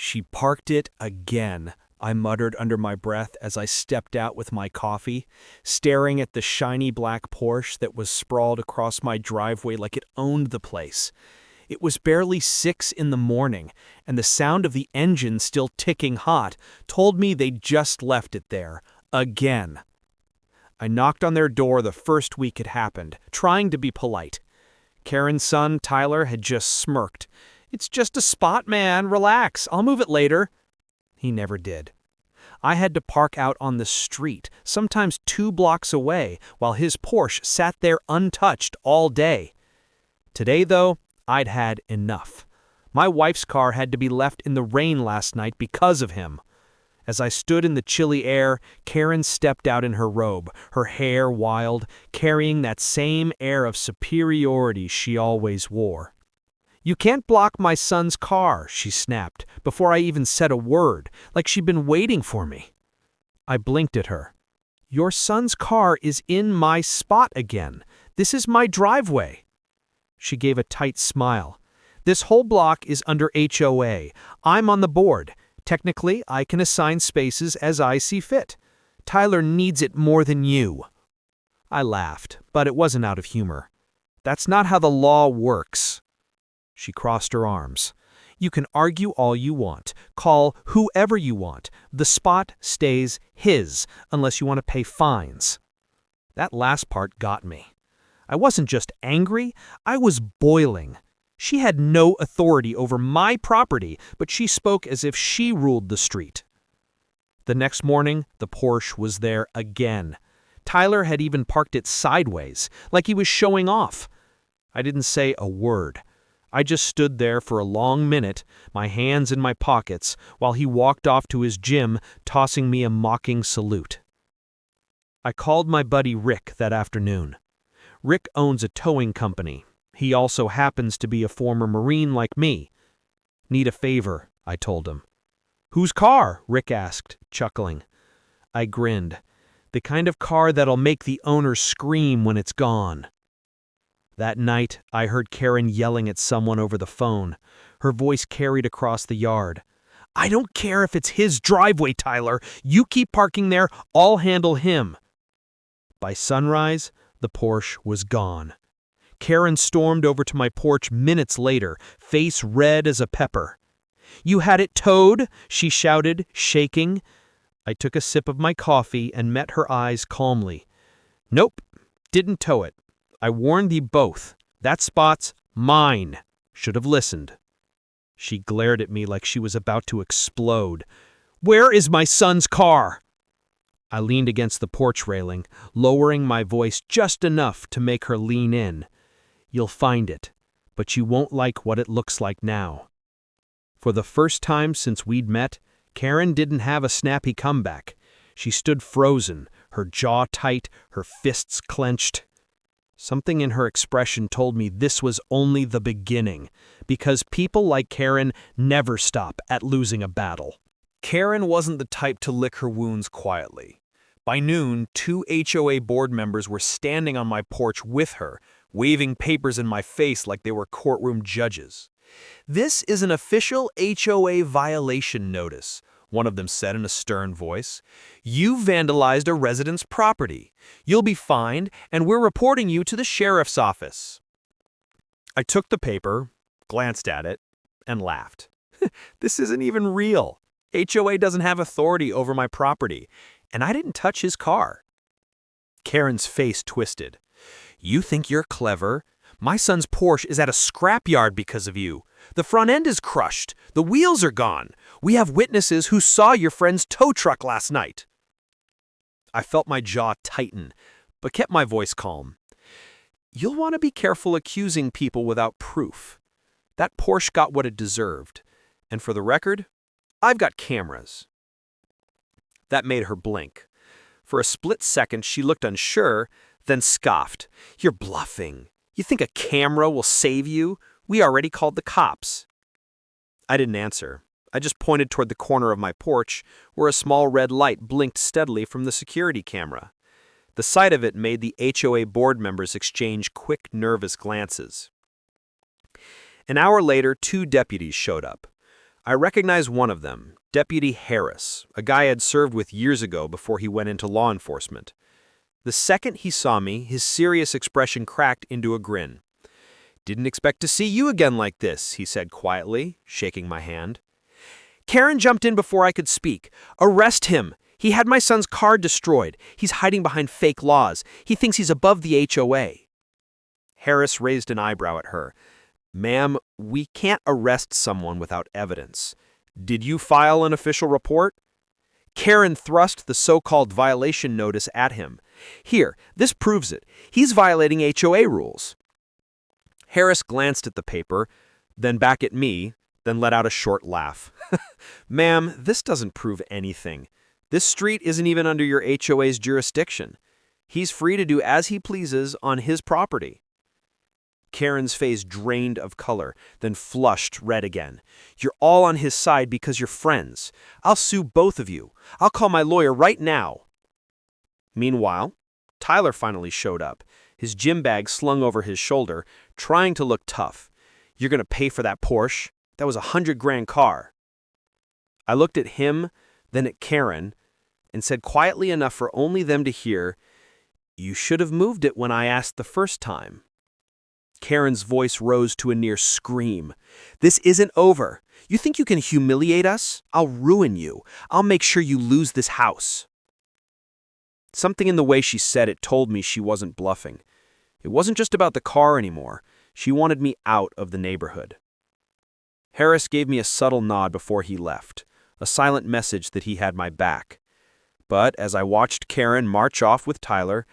She parked it again, I muttered under my breath as I stepped out with my coffee, staring at the shiny black Porsche that was sprawled across my driveway like it owned the place. It was barely 6 in the morning, and the sound of the engine still ticking hot told me they'd just left it there, again. I knocked on their door the first week it happened, trying to be polite. Karen's son, Tyler, had just smirked. "It's just a spot, man. Relax. I'll move it later." He never did. I had to park out on the street, sometimes 2 blocks away, while his Porsche sat there untouched all day. Today, though, I'd had enough. My wife's car had to be left in the rain last night because of him. As I stood in the chilly air, Karen stepped out in her robe, her hair wild, carrying that same air of superiority she always wore. "You can't block my son's car," she snapped, before I even said a word, like she'd been waiting for me. I blinked at her. "Your son's car is in my spot again. This is my driveway." She gave a tight smile. "This whole block is under HOA. I'm on the board. Technically, I can assign spaces as I see fit. Tyler needs it more than you." I laughed, but it wasn't out of humor. "That's not how the law works." She crossed her arms. "You can argue all you want, call whoever you want. The spot stays his, unless you want to pay fines." That last part got me. I wasn't just angry, I was boiling. She had no authority over my property, but she spoke as if she ruled the street. The next morning, the Porsche was there again. Tyler had even parked it sideways, like he was showing off. I didn't say a word. I just stood there for a long minute, my hands in my pockets, while he walked off to his gym, tossing me a mocking salute. I called my buddy Rick that afternoon. Rick owns a towing company. He also happens to be a former Marine like me. "Need a favor," I told him. "Whose car?" Rick asked, chuckling. I grinned. "The kind of car that'll make the owner scream when it's gone." That night, I heard Karen yelling at someone over the phone. Her voice carried across the yard. "I don't care if it's his driveway, Tyler. You keep parking there, I'll handle him." By sunrise, the Porsche was gone. Karen stormed over to my porch minutes later, face red as a pepper. "You had it towed?" she shouted, shaking. I took a sip of my coffee and met her eyes calmly. "Nope, didn't tow it. I warned thee both. That spot's mine. Should have listened." She glared at me like she was about to explode. "Where is my son's car?" I leaned against the porch railing, lowering my voice just enough to make her lean in. "You'll find it, but you won't like what it looks like now." For the first time since we'd met, Karen didn't have a snappy comeback. She stood frozen, her jaw tight, her fists clenched. Something in her expression told me this was only the beginning, because people like Karen never stop at losing a battle. Karen wasn't the type to lick her wounds quietly. By noon, 2 HOA board members were standing on my porch with her, waving papers in my face like they were courtroom judges. "This is an official HOA violation notice," one of them said in a stern voice. "You vandalized a resident's property. You'll be fined, and we're reporting you to the sheriff's office." I took the paper, glanced at it, and laughed. This isn't even real. HOA doesn't have authority over my property, and I didn't touch his car. Karen's face twisted. "You think you're clever? My son's Porsche is at a scrapyard because of you. The front end is crushed. The wheels are gone. We have witnesses who saw your friend's tow truck last night." I felt my jaw tighten, but kept my voice calm. "You'll want to be careful accusing people without proof. That Porsche got what it deserved. And for the record, I've got cameras." That made her blink. For a split second, she looked unsure, then scoffed. "You're bluffing. You think a camera will save you? We already called the cops." I didn't answer. I just pointed toward the corner of my porch, where a small red light blinked steadily from the security camera. The sight of it made the HOA board members exchange quick, nervous glances. An hour later, 2 deputies showed up. I recognize one of them, Deputy Harris, a guy I'd served with years ago before he went into law enforcement. The second he saw me, his serious expression cracked into a grin. "Didn't expect to see you again like this," he said quietly, shaking my hand. Karen jumped in before I could speak. "Arrest him! He had my son's car destroyed. He's hiding behind fake laws. He thinks he's above the HOA." Harris raised an eyebrow at her. "Ma'am, we can't arrest someone without evidence. Did you file an official report?" Karen thrust the so-called violation notice at him. "Here, this proves it. He's violating HOA rules." Harris glanced at the paper, then back at me, then let out a short laugh. "Ma'am, this doesn't prove anything. This street isn't even under your HOA's jurisdiction. He's free to do as he pleases on his property." Karen's face drained of color, then flushed red again. "You're all on his side because you're friends. I'll sue both of you. I'll call my lawyer right now." Meanwhile, Tyler finally showed up, his gym bag slung over his shoulder, trying to look tough. "You're gonna pay for that Porsche? That was $100,000 car." I looked at him, then at Karen, and said quietly enough for only them to hear, "You should have moved it when I asked the first time." Karen's voice rose to a near scream. "This isn't over. You think you can humiliate us? I'll ruin you. I'll make sure you lose this house." Something in the way she said it told me she wasn't bluffing. It wasn't just about the car anymore. She wanted me out of the neighborhood. Harris gave me a subtle nod before he left, a silent message that he had my back. But as I watched Karen march off with Tyler,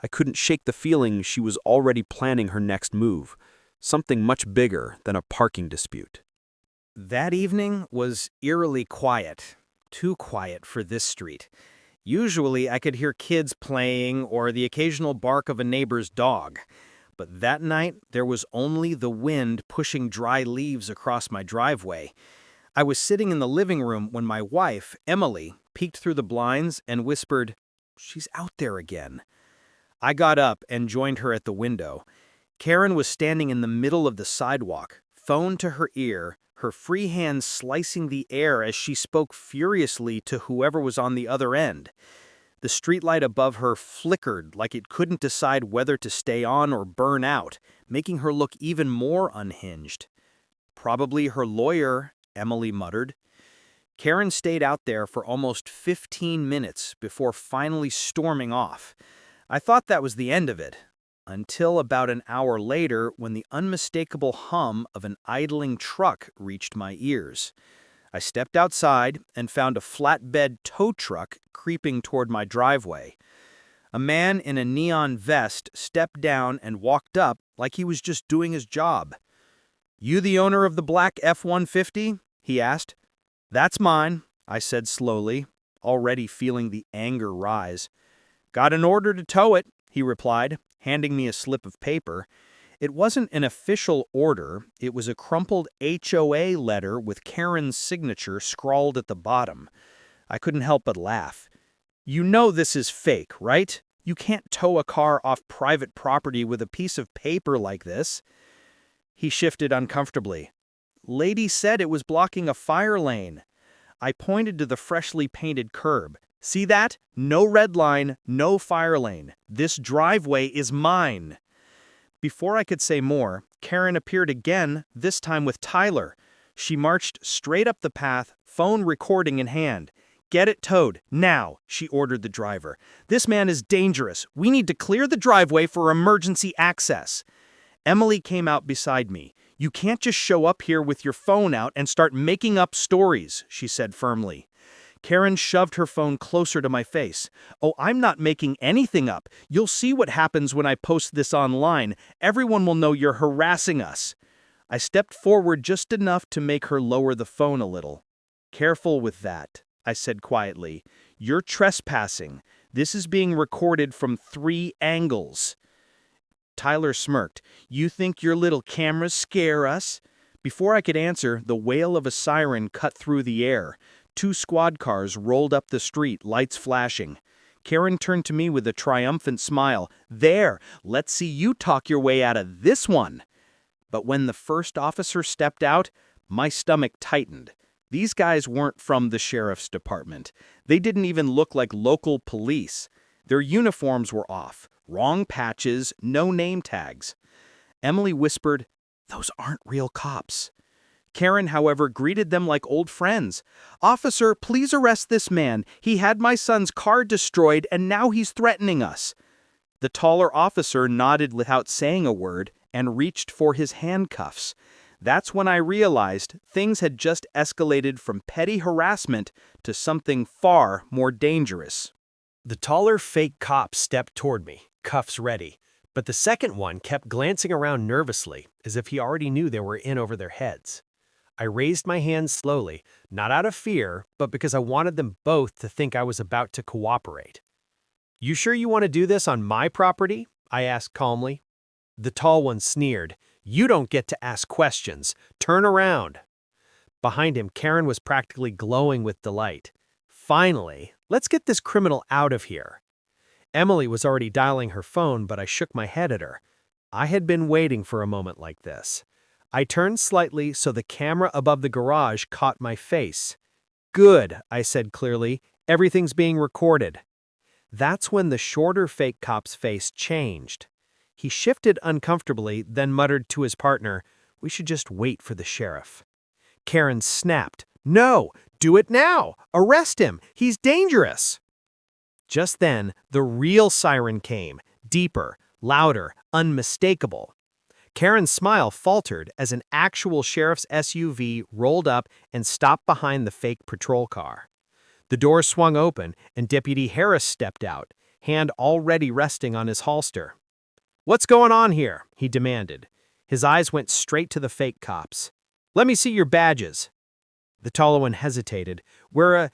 I couldn't shake the feeling she was already planning her next move, something much bigger than a parking dispute. That evening was eerily quiet, too quiet for this street. Usually I could hear kids playing or the occasional bark of a neighbor's dog. But that night there was only the wind pushing dry leaves across my driveway. I was sitting in the living room when my wife, Emily, peeked through the blinds and whispered, "She's out there again." I got up and joined her at the window. Karen was standing in the middle of the sidewalk, phone to her ear, her free hand slicing the air as she spoke furiously to whoever was on the other end. The streetlight above her flickered like it couldn't decide whether to stay on or burn out, making her look even more unhinged. "Probably her lawyer," Emily muttered. Karen stayed out there for almost 15 minutes before finally storming off. I thought that was the end of it, until about an hour later when the unmistakable hum of an idling truck reached my ears. I stepped outside and found a flatbed tow truck creeping toward my driveway. A man in a neon vest stepped down and walked up like he was just doing his job. "You the owner of the black F-150?" he asked. "That's mine," I said slowly, already feeling the anger rise. "Got an order to tow it," he replied, handing me a slip of paper. It wasn't an official order, it was a crumpled HOA letter with Karen's signature scrawled at the bottom. I couldn't help but laugh. "You know this is fake, right? You can't tow a car off private property with a piece of paper like this." He shifted uncomfortably. "Lady said it was blocking a fire lane." I pointed to the freshly painted curb. "See that? No red line, no fire lane. This driveway is mine." Before I could say more, Karen appeared again, this time with Tyler. She marched straight up the path, phone recording in hand. "Get it towed, now," she ordered the driver. "This man is dangerous. We need to clear the driveway for emergency access." Emily came out beside me. "You can't just show up here with your phone out and start making up stories," she said firmly. Karen shoved her phone closer to my face. "Oh, I'm not making anything up. You'll see what happens when I post this online. Everyone will know you're harassing us." I stepped forward just enough to make her lower the phone a little. "Careful with that," I said quietly. "You're trespassing. This is being recorded from 3 angles. Tyler smirked. "You think your little cameras scare us?" Before I could answer, the wail of a siren cut through the air. 2 squad cars rolled up the street, lights flashing. Karen turned to me with a triumphant smile. "There, let's see you talk your way out of this one." But when the first officer stepped out, my stomach tightened. These guys weren't from the sheriff's department. They didn't even look like local police. Their uniforms were off, wrong patches, no name tags. Emily whispered, "Those aren't real cops." Karen, however, greeted them like old friends. "Officer, please arrest this man. He had my son's car destroyed and now he's threatening us." The taller officer nodded without saying a word and reached for his handcuffs. That's when I realized things had just escalated from petty harassment to something far more dangerous. The taller fake cop stepped toward me, cuffs ready, but the second one kept glancing around nervously, as if he already knew they were in over their heads. I raised my hands slowly, not out of fear, but because I wanted them both to think I was about to cooperate. "You sure you want to do this on my property?" I asked calmly. The tall one sneered. "You don't get to ask questions. Turn around." Behind him, Karen was practically glowing with delight. "Finally, let's get this criminal out of here." Emily was already dialing her phone, but I shook my head at her. I had been waiting for a moment like this. I turned slightly so the camera above the garage caught my face. "Good," I said clearly. "Everything's being recorded." That's when the shorter fake cop's face changed. He shifted uncomfortably, then muttered to his partner, "We should just wait for the sheriff." Karen snapped, "No, do it now! Arrest him! He's dangerous!" Just then, the real siren came, deeper, louder, unmistakable. Karen's smile faltered as an actual sheriff's SUV rolled up and stopped behind the fake patrol car. The door swung open, and Deputy Harris stepped out, hand already resting on his holster. "What's going on here?" he demanded. His eyes went straight to the fake cops. "Let me see your badges." The taller one hesitated. We're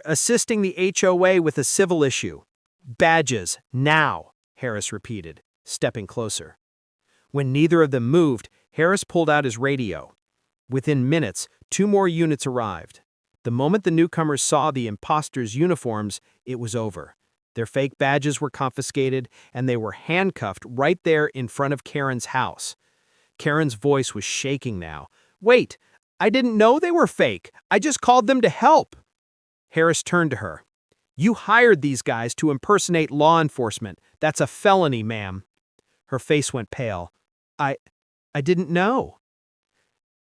assisting the HOA with a civil issue." "Badges, now," Harris repeated, stepping closer. When neither of them moved, Harris pulled out his radio. Within minutes, 2 more units arrived. The moment the newcomers saw the imposters' uniforms, it was over. Their fake badges were confiscated, and they were handcuffed right there in front of Karen's house. Karen's voice was shaking now. "Wait, I didn't know they were fake. I just called them to help." Harris turned to her. "You hired these guys to impersonate law enforcement. That's a felony, ma'am." Her face went pale. I didn't know."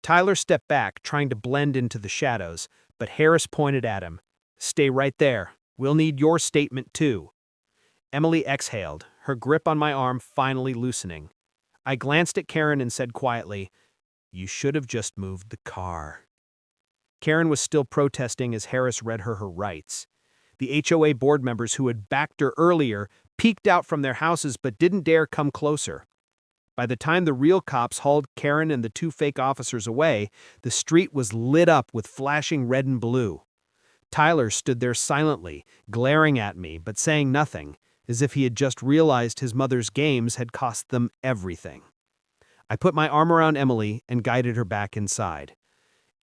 Tyler stepped back, trying to blend into the shadows, but Harris pointed at him. "Stay right there. We'll need your statement, too." Emily exhaled, her grip on my arm finally loosening. I glanced at Karen and said quietly, "You should have just moved the car." Karen was still protesting as Harris read her rights. The HOA board members who had backed her earlier peeked out from their houses but didn't dare come closer. By the time the real cops hauled Karen and the 2 fake officers away, the street was lit up with flashing red and blue. Tyler stood there silently, glaring at me but saying nothing, as if he had just realized his mother's games had cost them everything. I put my arm around Emily and guided her back inside.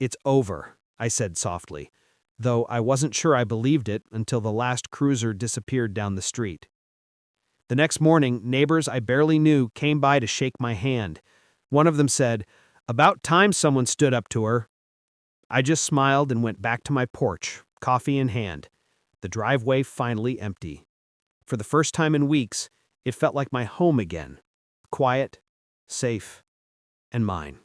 "It's over," I said softly, though I wasn't sure I believed it until the last cruiser disappeared down the street. The next morning, neighbors I barely knew came by to shake my hand. One of them said, "About time someone stood up to her." I just smiled and went back to my porch, coffee in hand, the driveway finally empty. For the first time in weeks, it felt like my home again, quiet, safe, and mine.